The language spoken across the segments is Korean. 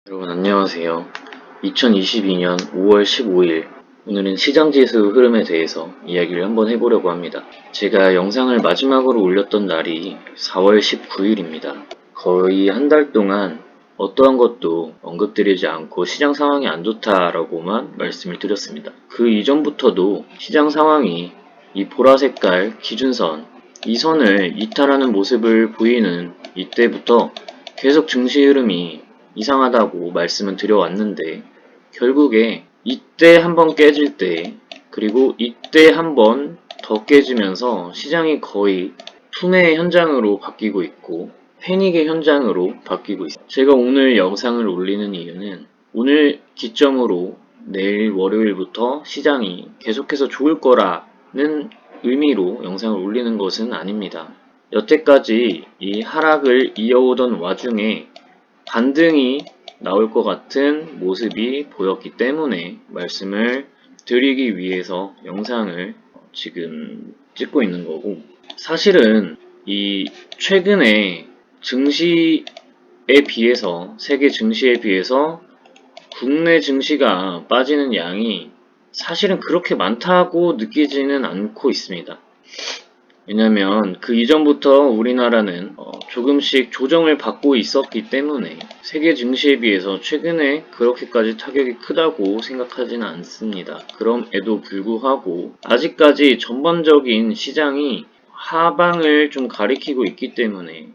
여러분 안녕하세요. 2022년 5월 15일 오늘은 시장지수 흐름에 대해서 이야기를 한번 해보려고 합니다. 제가 영상을 마지막으로 올렸던 날이 4월 19일입니다. 거의 한 달 동안 어떠한 것도 언급드리지 않고 시장 상황이 안 좋다라고만 말씀을 드렸습니다. 그 이전부터도 시장 상황이 이 보라색깔 기준선, 이 선을 이탈하는 모습을 보이는 이때부터 계속 증시 흐름이 이상하다고 말씀을 드려왔는데 결국에 이때 한번 깨질 때 그리고 이때 한번 더 깨지면서 시장이 거의 투매의 현장으로 바뀌고 있고 패닉의 현장으로 바뀌고 있습니다. 제가 오늘 영상을 올리는 이유는 오늘 기점으로 내일 월요일부터 시장이 계속해서 좋을 거라는 의미로 영상을 올리는 것은 아닙니다. 여태까지 이 하락을 이어오던 와중에 반등이 나올 것 같은 모습이 보였기 때문에 말씀을 드리기 위해서 영상을 지금 찍고 있는 거고, 사실은 이 최근에 증시에 비해서 세계 증시에 비해서 국내 증시가 빠지는 양이 사실은 그렇게 많다고 느끼지는 않고 있습니다. 왜냐면 그 이전부터 우리나라는 조금씩 조정을 받고 있었기 때문에 세계 증시에 비해서 최근에 그렇게까지 타격이 크다고 생각하지는 않습니다. 그럼에도 불구하고 아직까지 전반적인 시장이 하방을 좀 가리키고 있기 때문에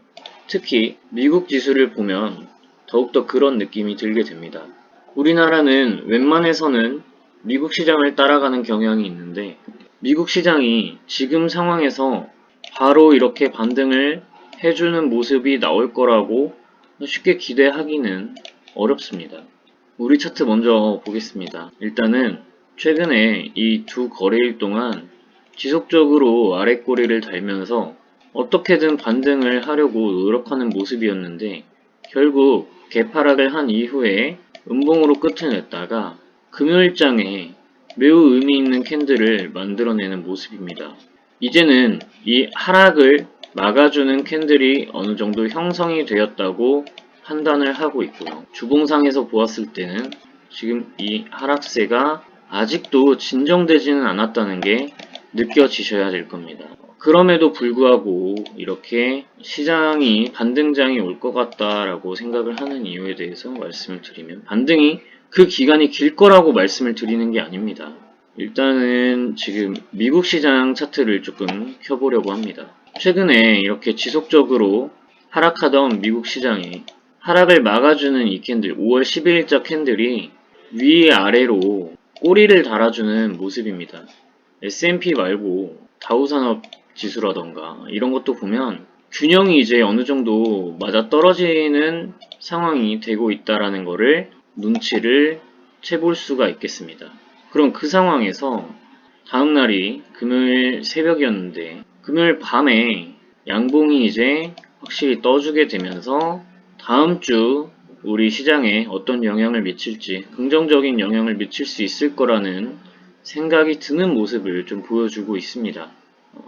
특히 미국 지수를 보면 더욱더 그런 느낌이 들게 됩니다. 우리나라는 웬만해서는 미국 시장을 따라가는 경향이 있는데 미국 시장이 지금 상황에서 바로 이렇게 반등을 해주는 모습이 나올 거라고 쉽게 기대하기는 어렵습니다. 우리 차트 먼저 보겠습니다. 일단은 최근에 이 두 거래일 동안 지속적으로 아랫꼬리를 달면서 어떻게든 반등을 하려고 노력하는 모습이었는데 결국 개파락을 한 이후에 음봉으로 끝을 냈다가 금요일장에 매우 의미 있는 캔들을 만들어내는 모습입니다. 이제는 이 하락을 막아주는 캔들이 어느 정도 형성이 되었다고 판단을 하고 있고요. 주봉상에서 보았을 때는 지금 이 하락세가 아직도 진정되지는 않았다는 게 느껴지셔야 될 겁니다. 그럼에도 불구하고 이렇게 시장이 반등장이 올 것 같다라고 생각을 하는 이유에 대해서 말씀을 드리면 반등이 그 기간이 길 거라고 말씀을 드리는 게 아닙니다. 일단은 지금 미국 시장 차트를 조금 켜보려고 합니다. 최근에 이렇게 지속적으로 하락하던 미국 시장에 하락을 막아주는 이 캔들, 5월 11일자 캔들이 위아래로 꼬리를 달아주는 모습입니다. S&P 말고 다우산업 지수라던가 이런 것도 보면 균형이 이제 어느 정도 맞아 떨어지는 상황이 되고 있다라는 거를 눈치를 채볼 수가 있겠습니다. 그럼 그 상황에서 다음 날이 금요일 새벽이었는데 금요일 밤에 양봉이 이제 확실히 떠주게 되면서 다음 주 우리 시장에 어떤 영향을 미칠지 긍정적인 영향을 미칠 수 있을 거라는 생각이 드는 모습을 좀 보여주고 있습니다.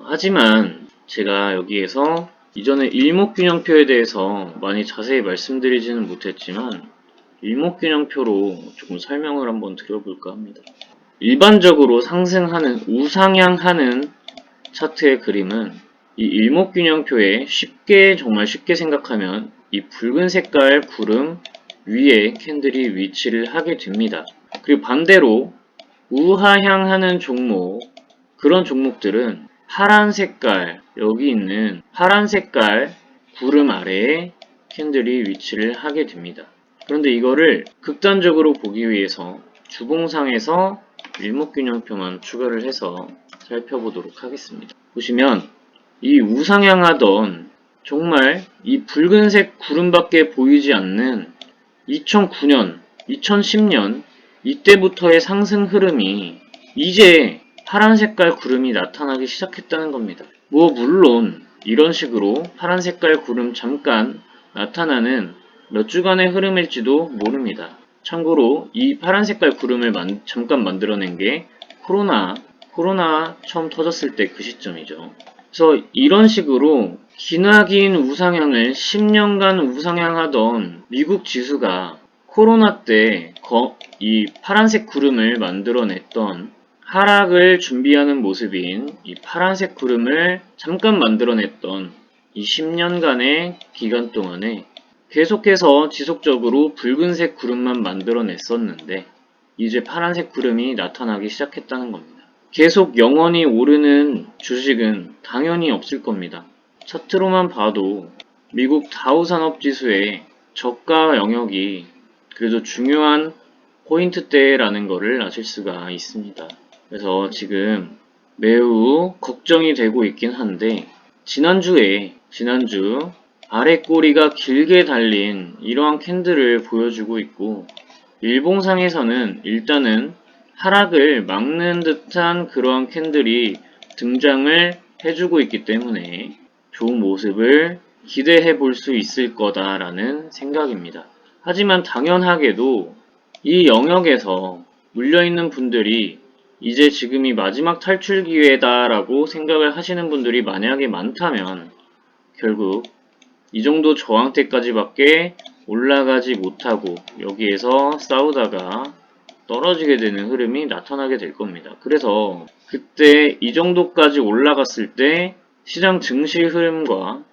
하지만 제가 여기에서 이전에 일목균형표에 대해서 많이 자세히 말씀드리지는 못했지만 일목균형표로 조금 설명을 한번 드려볼까 합니다. 일반적으로 상승하는 우상향하는 차트의 그림은 이 일목균형표에 정말 쉽게 생각하면 이 붉은 색깔 구름 위에 캔들이 위치를 하게 됩니다. 그리고 반대로 우하향하는 종목, 그런 종목들은 파란 색깔, 여기 있는 파란 색깔 구름 아래에 캔들이 위치를 하게 됩니다. 그런데 이거를 극단적으로 보기 위해서 주봉상에서 일목균형표만 추가를 해서 살펴보도록 하겠습니다. 보시면 이 우상향하던 정말 이 붉은색 구름밖에 보이지 않는 2009년, 2010년 이때부터의 상승 흐름이 이제 파란 색깔 구름이 나타나기 시작했다는 겁니다. 물론 이런 식으로 파란 색깔 구름 잠깐 나타나는 몇 주간의 흐름일지도 모릅니다. 참고로 이 파란 색깔 구름을 잠깐 만들어낸 게 코로나 처음 터졌을 때 그 시점이죠. 그래서 이런 식으로 기나긴 우상향을 10년간 우상향하던 미국 지수가 코로나 때 이 파란색 구름을 만들어냈던 하락을 준비하는 모습인 이 파란색 구름을 잠깐 만들어냈던 이 10년간의 기간 동안에 계속해서 지속적으로 붉은색 구름만 만들어냈었는데 이제 파란색 구름이 나타나기 시작했다는 겁니다. 계속 영원히 오르는 주식은 당연히 없을 겁니다. 차트로만 봐도 미국 다우산업지수의 저가 영역이 그래도 중요한 포인트대라는 것을 아실 수가 있습니다. 그래서 지금 매우 걱정이 되고 있긴 한데 지난주 아래 꼬리가 길게 달린 이러한 캔들을 보여주고 있고 일봉상에서는 일단은 하락을 막는 듯한 그러한 캔들이 등장을 해주고 있기 때문에 좋은 모습을 기대해 볼 수 있을 거다라는 생각입니다. 하지만 당연하게도 이 영역에서 물려있는 분들이 이제 지금이 마지막 탈출 기회다라고 생각을 하시는 분들이 만약에 많다면 결국 이 정도 저항대까지밖에 올라가지 못하고 여기에서 싸우다가 떨어지게 되는 흐름이 나타나게 될 겁니다. 그래서 그때 이 정도까지 올라갔을 때 시장 증시 흐름과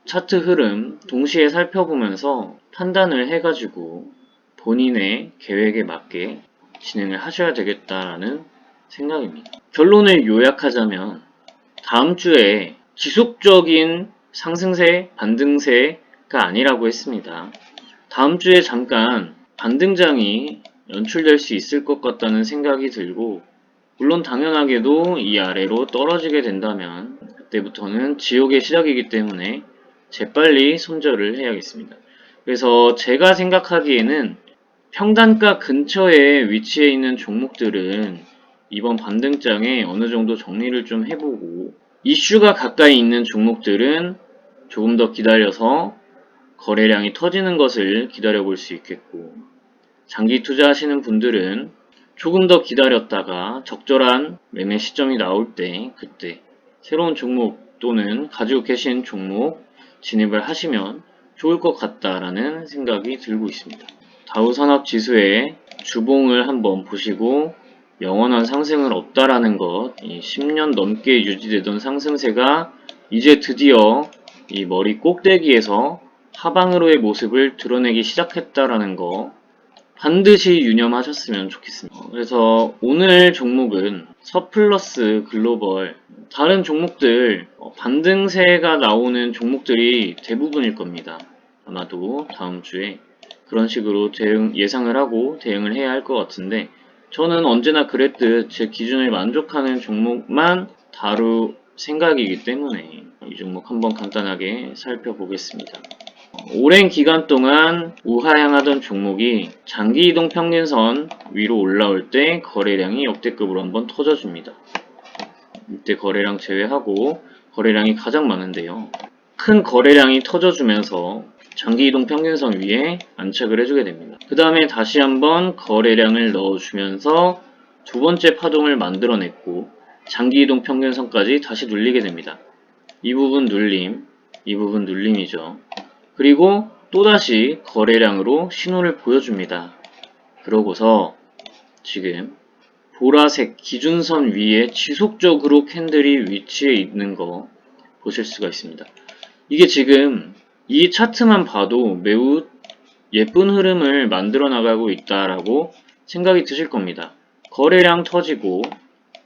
차트 흐름 동시에 살펴보면서 판단을 해가지고 본인의 계획에 맞게 진행을 하셔야 되겠다라는 생각입니다. 결론을 요약하자면 다음 주에 지속적인 상승세, 반등세가 아니라고 했습니다. 다음 주에 잠깐 반등장이 연출될 수 있을 것 같다는 생각이 들고 물론 당연하게도 이 아래로 떨어지게 된다면 그때부터는 지옥의 시작이기 때문에 재빨리 손절을 해야겠습니다. 그래서 제가 생각하기에는 평단가 근처에 위치해 있는 종목들은 이번 반등장에 어느 정도 정리를 좀 해보고 이슈가 가까이 있는 종목들은 조금 더 기다려서 거래량이 터지는 것을 기다려 볼 수 있겠고 장기 투자하시는 분들은 조금 더 기다렸다가 적절한 매매 시점이 나올 때 그때 새로운 종목 또는 가지고 계신 종목 진입을 하시면 좋을 것 같다라는 생각이 들고 있습니다. 다우산업지수의 주봉을 한번 보시고 영원한 상승은 없다라는 것, 이 10년 넘게 유지되던 상승세가 이제 드디어 이 머리 꼭대기에서 하방으로의 모습을 드러내기 시작했다라는 거 반드시 유념하셨으면 좋겠습니다. 그래서 오늘 종목은 서플러스 글로벌 다른 종목들 반등세가 나오는 종목들이 대부분일 겁니다. 아마도 다음 주에 그런 식으로 예상을 하고 대응을 해야 할 것 같은데 저는 언제나 그랬듯 제 기준을 만족하는 종목만 다룰 생각이기 때문에 이 종목 한번 간단하게 살펴보겠습니다. 오랜 기간 동안 우하향하던 종목이 장기이동 평균선 위로 올라올 때 거래량이 역대급으로 한번 터져줍니다. 이때 거래량 제외하고 거래량이 가장 많은데요. 큰 거래량이 터져주면서 장기이동 평균선 위에 안착을 해주게 됩니다. 그 다음에 다시 한번 거래량을 넣어주면서 두 번째 파동을 만들어냈고 장기이동 평균선까지 다시 눌리게 됩니다. 이 부분 눌림, 이 부분 눌림이죠. 그리고 또다시 거래량으로 신호를 보여줍니다. 그러고서 지금 보라색 기준선 위에 지속적으로 캔들이 위치해 있는 거 보실 수가 있습니다. 이게 지금 이 차트만 봐도 매우 예쁜 흐름을 만들어 나가고 있다라고 생각이 드실 겁니다. 거래량 터지고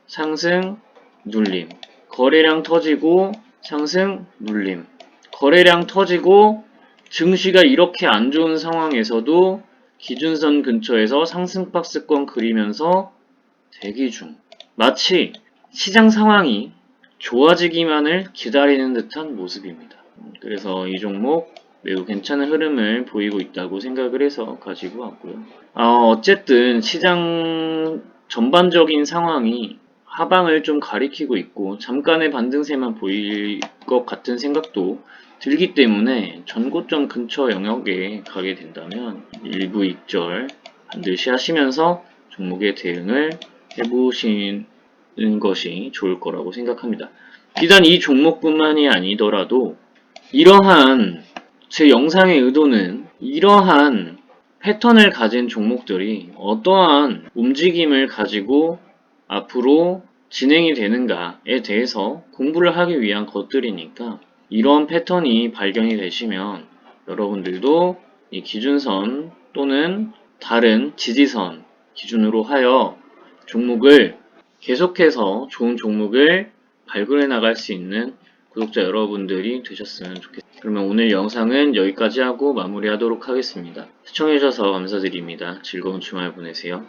상승, 눌림, 거래량 터지고 상승, 눌림, 거래량 터지고 증시가 이렇게 안 좋은 상황에서도 기준선 근처에서 상승 박스권 그리면서 대기 중. 마치 시장 상황이 좋아지기만을 기다리는 듯한 모습입니다. 그래서 이 종목 매우 괜찮은 흐름을 보이고 있다고 생각을 해서 가지고 왔고요. 어쨌든 시장 전반적인 상황이 하방을 좀 가리키고 있고 잠깐의 반등세만 보일 것 같은 생각도 들기 때문에 전고점 근처 영역에 가게 된다면 일부 익절 반드시 하시면서 종목의 대응을 해보시는 것이 좋을 거라고 생각합니다. 비단 이 종목뿐만이 아니더라도 이러한 제 영상의 의도는 이러한 패턴을 가진 종목들이 어떠한 움직임을 가지고 앞으로 진행이 되는가에 대해서 공부를 하기 위한 것들이니까 이런 패턴이 발견이 되시면 여러분들도 이 기준선 또는 다른 지지선 기준으로 하여 종목을 계속해서 좋은 종목을 발굴해 나갈 수 있는 구독자 여러분들이 되셨으면 좋겠습니다. 그러면 오늘 영상은 여기까지 하고 마무리하도록 하겠습니다. 시청해주셔서 감사드립니다. 즐거운 주말 보내세요.